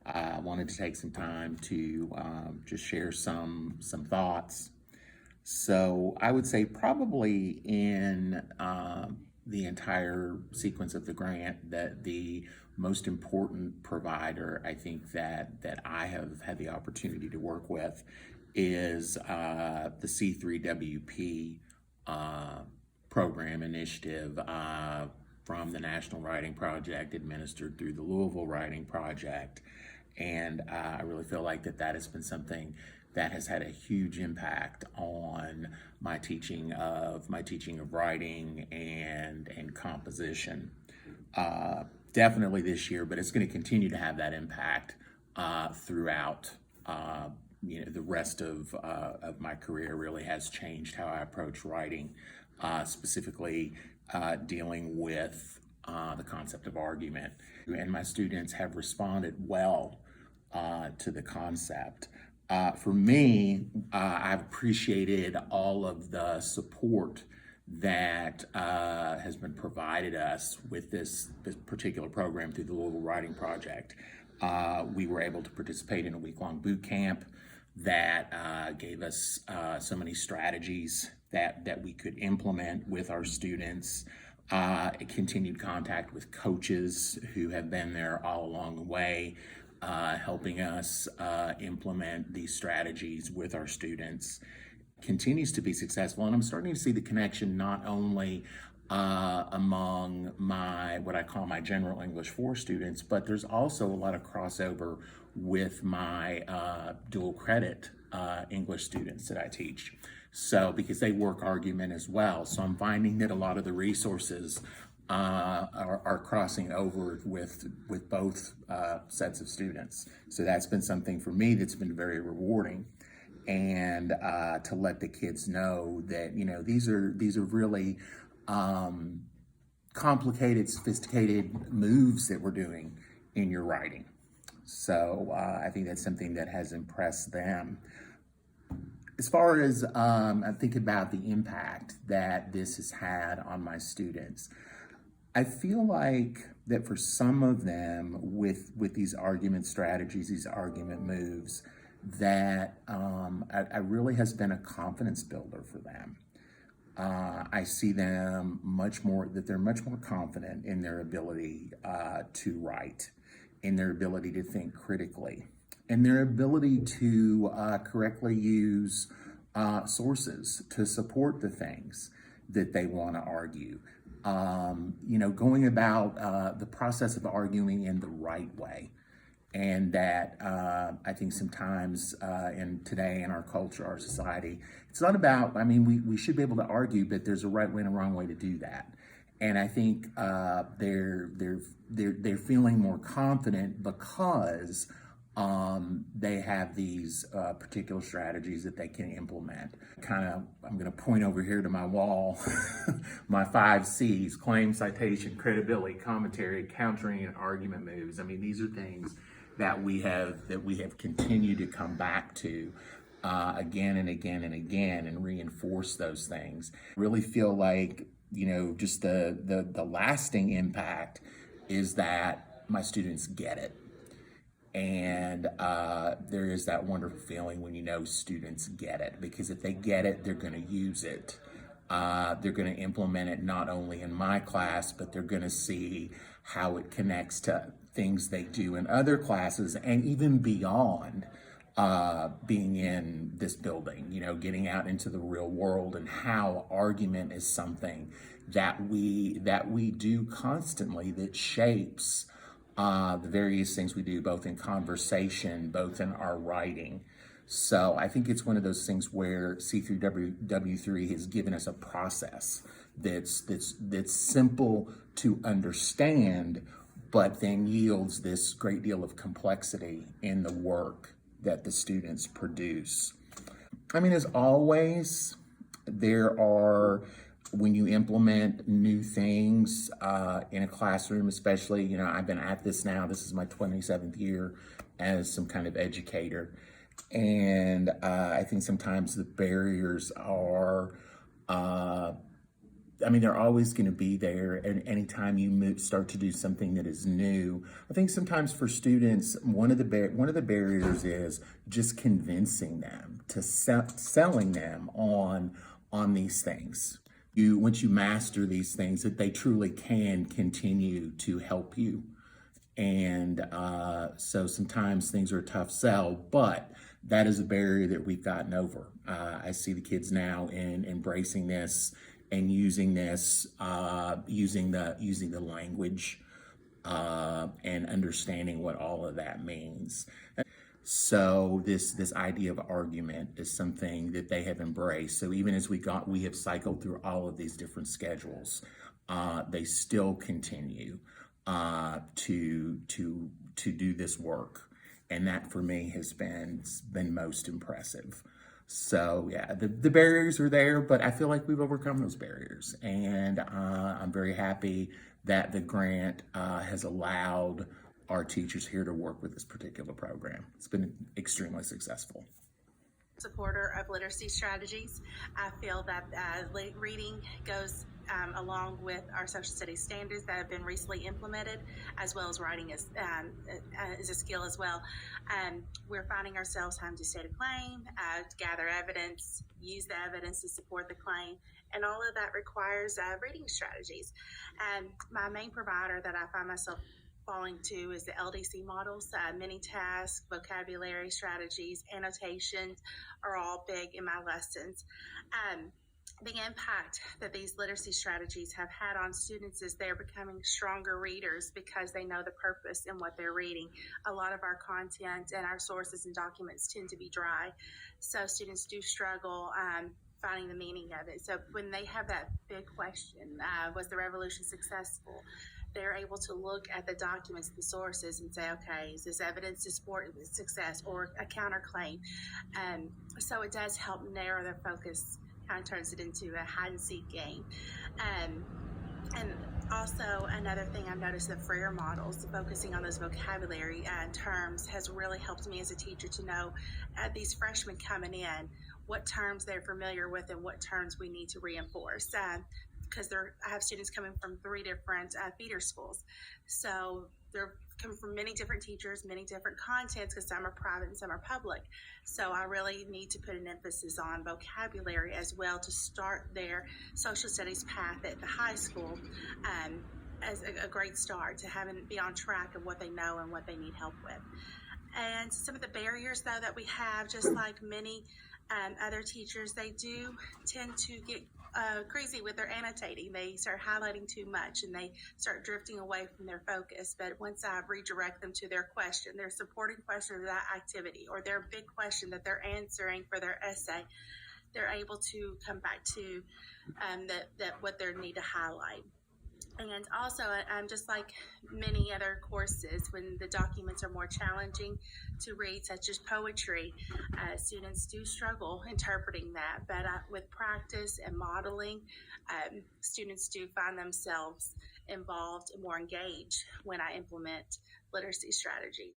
I wanted to take some time to just share some thoughts. So I would say probably in the entire sequence of the grant that the most important provider I think that I have had the opportunity to work with is the C3WP program initiative from the National Writing Project, administered through the Louisville Writing Project. And I really feel like that has been something that has had a huge impact on my teaching of writing and composition. Definitely this year, but it's going to continue to have that impact throughout. The rest of my career really has changed how I approach writing, specifically dealing with the concept of argument. And my students have responded well to the concept. For me, I've appreciated all of the support that has been provided us with this particular program through the Louisville Writing Project. We were able to participate in a week-long boot camp that gave us so many strategies that we could implement with our students. Continued contact with coaches who have been there all along the way, helping us implement these strategies with our students. Continues to be successful, and I'm starting to see the connection not only among what I call my general English 4 students, but there's also a lot of crossover with my dual credit English students that I teach. So because they work argument as well, so I'm finding that a lot of the resources are crossing over with both sets of students. So that's been something for me that's been very rewarding, and to let the kids know that these are really complicated, sophisticated moves that we're doing in your writing. So I think that's something that has impressed them. As far as I think about the impact that this has had on my students, I feel like that for some of them with these argument strategies, these argument moves, that I really has been a confidence builder for them. I see them they're much more confident in their ability to write, in their ability to think critically, and their ability to correctly use sources to support the things that they want to argue. Going about the process of arguing in the right way. And that I think sometimes today in our culture, our society, it's not about, we should be able to argue, but there's a right way and a wrong way to do that. And I think they're feeling more confident because they have these particular strategies that they can implement. I'm going to point over here to my wall, my 5 C's: claim, citation, credibility, commentary, countering, and argument moves. These are things that we have continued to come back to again and again and again, and reinforce those things. Really feel like just the lasting impact is that my students get it. And there is that wonderful feeling when students get it, because if they get it, they're going to use it. They're going to implement it not only in my class, but they're going to see how it connects to things they do in other classes, and even beyond being in this building, getting out into the real world, and how argument is something that we do constantly, that shapes the various things we do, both in conversation, both in our writing. So I think it's one of those things where C3W3 has given us a process that's simple to understand, but then yields this great deal of complexity in the work that the students produce. As always, when you implement new things in a classroom, especially, I've been at this now, this is my 27th year as some kind of educator. And I think sometimes the barriers are I mean, they're always going to be there. And anytime you start to do something that is new, I think sometimes for students, one of the barriers is just convincing them to selling them on these things. Once you master these things, that they truly can continue to help you. And so sometimes things are a tough sell, but that is a barrier that we've gotten over. I see the kids now in embracing this and using this, using the language and understanding what all of that means. So this idea of argument is something that they have embraced. So even as we have cycled through all of these different schedules, they still continue to do this work, and that for me has been most impressive. So yeah, the barriers are there, but I feel like we've overcome those barriers, and I'm very happy that the grant has allowed our teachers here to work with this particular program. It's been extremely successful. Supporter of literacy strategies. I feel that reading goes along with our social studies standards that have been recently implemented, as well as writing is a skill as well. We're finding ourselves having to state a claim, gather evidence, use the evidence to support the claim, and all of that requires reading strategies. My main provider that I find myself falling to is the LDC models. Mini tasks, vocabulary strategies, annotations are all big in my lessons. The impact that these literacy strategies have had on students is they're becoming stronger readers because they know the purpose in what they're reading. A lot of our content and our sources and documents tend to be dry, so students do struggle finding the meaning of it. So when they have that big question, was the revolution successful? They're able to look at the documents, the sources, and say, okay, is this evidence to support success or a counterclaim? So it does help narrow their focus, kind of turns it into a hide and seek game. And also another thing I've noticed, the Freer models, focusing on those vocabulary terms has really helped me as a teacher to know these freshmen coming in, what terms they're familiar with and what terms we need to reinforce. Because I have students coming from 3 different feeder schools. So they're coming from many different teachers, many different contents, because some are private and some are public. So I really need to put an emphasis on vocabulary as well to start their social studies path at the high school as a great start to be on track of what they know and what they need help with. And some of the barriers, though, that we have, just like many other teachers, they do tend to get crazy with their annotating. They start highlighting too much and they start drifting away from their focus. But once I redirect them to their question, their supporting question of that activity, or their big question that they're answering for their essay, they're able to come back to that what they need to highlight. And also, just like many other courses, when the documents are more challenging to read, such as poetry, students do struggle interpreting that. But with practice and modeling, students do find themselves involved and more engaged when I implement literacy strategy.